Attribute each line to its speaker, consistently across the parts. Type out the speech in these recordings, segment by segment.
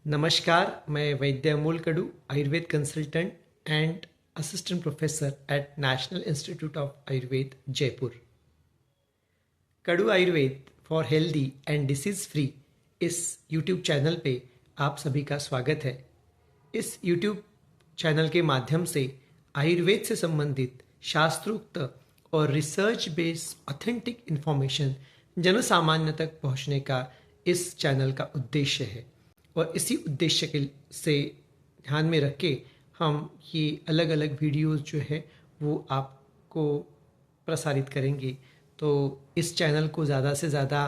Speaker 1: नमस्कार, मैं Vaidya Amol Kadu, Ayurveda consultant and assistant professor at national institute of Ayurveda, Jaipur. Kadu Ayurveda for healthy and disease free इस YouTube channel पे आप सभी का स्वागत है। इस यूट्यूब चैनल के माध्यम से आयुर्वेद से संबंधित शास्त्रोक्त और रिसर्च बेस्ड ऑथेंटिक इन्फॉर्मेशन जनसामान्य तक पहुंचने का इस चैनल का उद्देश्य है और इसी उद्देश्य के से ध्यान में रख के हम ये अलग अलग वीडियोस जो है वो आपको प्रसारित करेंगे। तो इस चैनल को ज़्यादा से ज़्यादा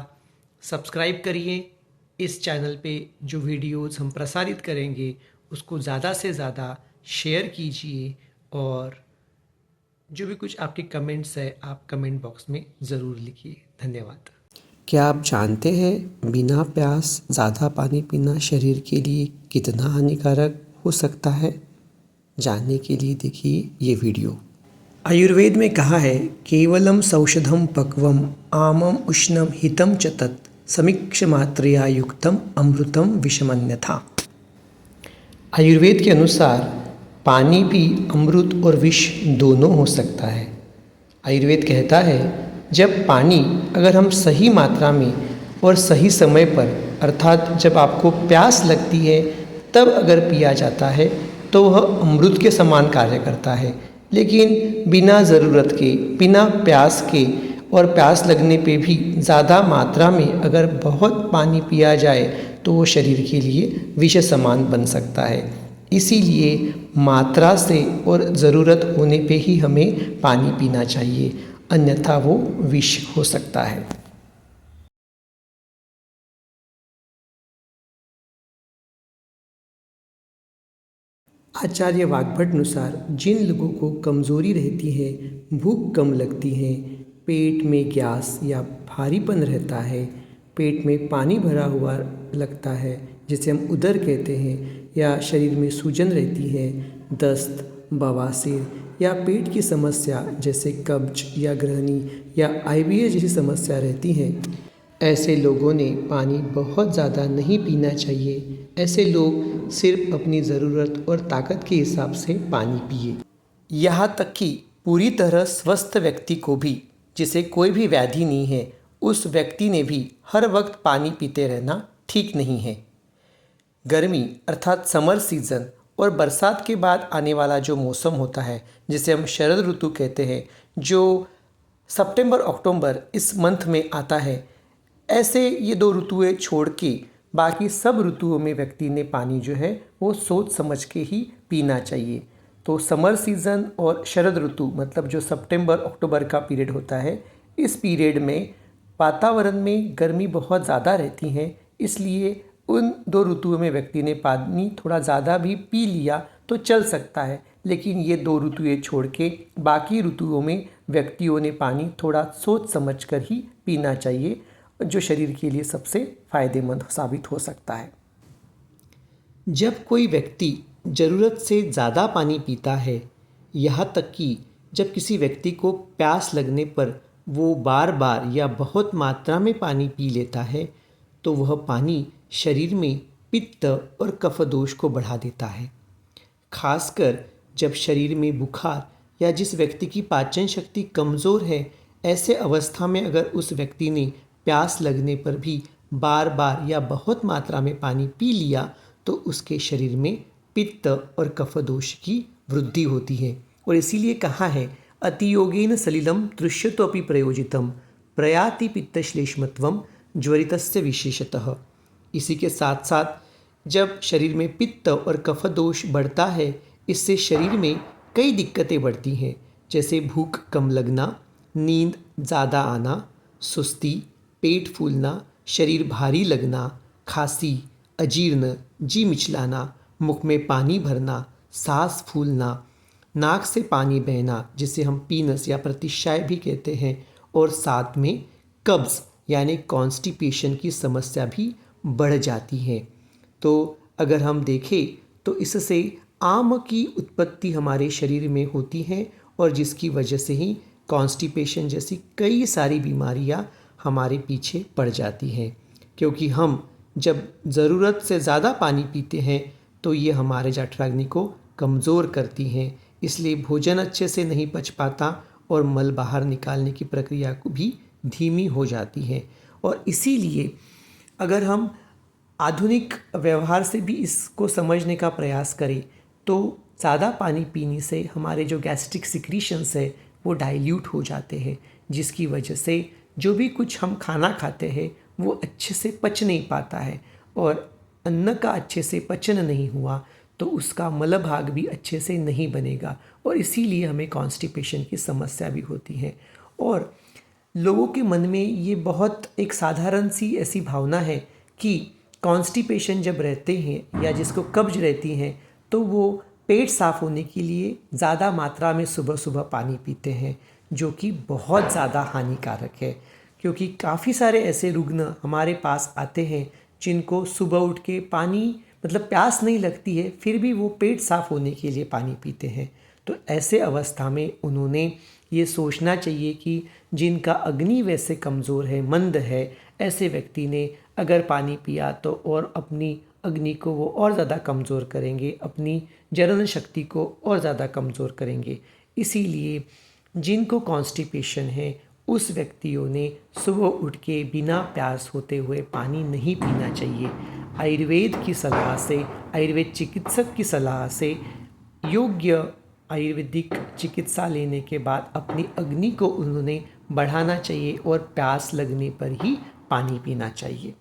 Speaker 1: सब्सक्राइब करिए। इस चैनल पे जो वीडियोस हम प्रसारित करेंगे उसको ज़्यादा से ज़्यादा शेयर कीजिए और जो भी कुछ आपके कमेंट्स है आप कमेंट बॉक्स में ज़रूर लिखिए। धन्यवाद।
Speaker 2: क्या आप जानते हैं बिना प्यास ज़्यादा पानी पीना शरीर के लिए कितना हानिकारक हो सकता है? जानने के लिए देखिए ये वीडियो। आयुर्वेद में कहा है, केवलम सौषधम पक्वम आमम उष्णम हितम च तत् समीक्ष मात्रेया युक्तम अमृतम विषमन्यथा। आयुर्वेद के अनुसार पानी भी अमृत और विष दोनों हो सकता है। आयुर्वेद कहता है, जब पानी अगर हम सही मात्रा में और सही समय पर अर्थात जब आपको प्यास लगती है तब अगर पिया जाता है तो वह अमृत के समान कार्य करता है। लेकिन बिना ज़रूरत के, बिना प्यास के और प्यास लगने पे भी ज़्यादा मात्रा में अगर बहुत पानी पिया जाए तो वो शरीर के लिए विष समान बन सकता है। इसीलिए मात्रा से और ज़रूरत होने पे ही हमें पानी पीना चाहिए, अन्यथा वो विष हो सकता है। आचार्य वाग्भट अनुसार जिन लोगों को कमज़ोरी रहती है, भूख कम लगती है, पेट में गैस या भारीपन रहता है, पेट में पानी भरा हुआ लगता है जिसे हम उदर कहते हैं, या शरीर में सूजन रहती है, दस्त, बवासीर या पेट की समस्या जैसे कब्ज या ग्रहणी या आईबीए जैसी समस्या रहती है, ऐसे लोगों ने पानी बहुत ज़्यादा नहीं पीना चाहिए। ऐसे लोग सिर्फ अपनी ज़रूरत और ताकत के हिसाब से पानी पिए। यहाँ तक कि पूरी तरह स्वस्थ व्यक्ति को भी, जिसे कोई भी व्याधि नहीं है, उस व्यक्ति ने भी हर वक्त पानी पीते रहना ठीक नहीं है। गर्मी अर्थात समर सीज़न और बरसात के बाद आने वाला जो मौसम होता है जिसे हम शरद ऋतु कहते हैं, जो सितंबर अक्टूबर इस मंथ में आता है, ऐसे ये दो ऋतुएं छोड़ के बाकी सब ऋतुओं में व्यक्ति ने पानी जो है वो सोच समझ के ही पीना चाहिए। तो समर सीज़न और शरद ऋतु मतलब जो सितंबर अक्टूबर का पीरियड होता है, इस पीरियड में वातावरण में गर्मी बहुत ज़्यादा रहती है, इसलिए उन दो ऋतुओं में व्यक्ति ने पानी थोड़ा ज़्यादा भी पी लिया तो चल सकता है। लेकिन ये दो ऋतुएं छोड़ के बाकी ऋतुओं में व्यक्तियों ने पानी थोड़ा सोच समझ कर ही पीना चाहिए, जो शरीर के लिए सबसे फायदेमंद साबित हो सकता है। जब कोई व्यक्ति ज़रूरत से ज़्यादा पानी पीता है, यहाँ तक कि जब किसी व्यक्ति को प्यास लगने पर वो बार बार या बहुत मात्रा में पानी पी लेता है, तो वह पानी शरीर में पित्त और कफ दोष को बढ़ा देता है। खासकर जब शरीर में बुखार या जिस व्यक्ति की पाचन शक्ति कमज़ोर है, ऐसे अवस्था में अगर उस व्यक्ति ने प्यास लगने पर भी बार बार या बहुत मात्रा में पानी पी लिया तो उसके शरीर में पित्त और कफ दोष की वृद्धि होती है। और इसीलिए कहा है, अतियोगेन सलिलम तृष्यतोपि प्रयोजितम प्रयाति पित्तश्लेष्मत्वम ज्वरितस्य विशेषतः। इसी के साथ साथ जब शरीर में पित्त और कफ दोष बढ़ता है, इससे शरीर में कई दिक्कतें बढ़ती हैं, जैसे भूख कम लगना, नींद ज़्यादा आना, सुस्ती, पेट फूलना, शरीर भारी लगना, खांसी, अजीर्ण, जी मिचलाना, मुख में पानी भरना, सांस फूलना, नाक से पानी बहना जिसे हम पीनस या प्रतिशाय भी कहते हैं, और साथ में कब्ज़ यानी कॉन्स्टिपेशन की समस्या भी बढ़ जाती है। तो अगर हम देखें तो इससे आम की उत्पत्ति हमारे शरीर में होती है और जिसकी वजह से ही कॉन्स्टिपेशन जैसी कई सारी बीमारियां हमारे पीछे पड़ जाती हैं, क्योंकि हम
Speaker 1: जब ज़रूरत से ज़्यादा पानी पीते हैं तो ये हमारे जठराग्नि को कमज़ोर करती हैं, इसलिए भोजन अच्छे से नहीं पच पाता और मल बाहर निकालने की प्रक्रिया को भी धीमी हो जाती है। और इसीलिए अगर हम आधुनिक व्यवहार से भी इसको समझने का प्रयास करें तो ज़्यादा पानी पीने से हमारे जो गैस्ट्रिक सिक्रीशंस है वो डाइल्यूट हो जाते हैं, जिसकी वजह से जो भी कुछ हम खाना खाते हैं वो अच्छे से पच नहीं पाता है, और अन्न का अच्छे से पचन नहीं हुआ तो उसका मलभाग भी अच्छे से नहीं बनेगा, और इसीलिए हमें कॉन्स्टिपेशन की समस्या भी होती है। और लोगों के मन में ये बहुत एक साधारण सी ऐसी भावना है कि कॉन्स्टिपेशन जब रहते हैं या जिसको कब्ज रहती हैं तो वो पेट साफ़ होने के लिए ज़्यादा मात्रा में सुबह सुबह पानी पीते हैं, जो कि बहुत ज़्यादा हानिकारक है। क्योंकि काफ़ी सारे ऐसे रुग्ण हमारे पास आते हैं जिनको सुबह उठ के पानी मतलब प्यास नहीं लगती है, फिर भी वो पेट साफ़ होने के लिए पानी पीते हैं। तो ऐसे अवस्था में उन्होंने ये सोचना चाहिए कि जिनका अग्नि वैसे कमज़ोर है, मंद है, ऐसे व्यक्ति ने अगर पानी पिया तो और अपनी अग्नि को वो और ज़्यादा कमज़ोर करेंगे, अपनी जनन शक्ति को और ज़्यादा कमज़ोर करेंगे। इसीलिए जिनको कॉन्स्टिपेशन है उस व्यक्तियों ने सुबह उठ के बिना प्यास होते हुए पानी नहीं पीना चाहिए। आयुर्वेद की सलाह से, आयुर्वेद चिकित्सक की सलाह से योग्य आयुर्वेदिक चिकित्सा लेने के बाद अपनी अग्नि को उन्होंने बढ़ाना चाहिए और प्यास लगने पर ही पानी पीना चाहिए।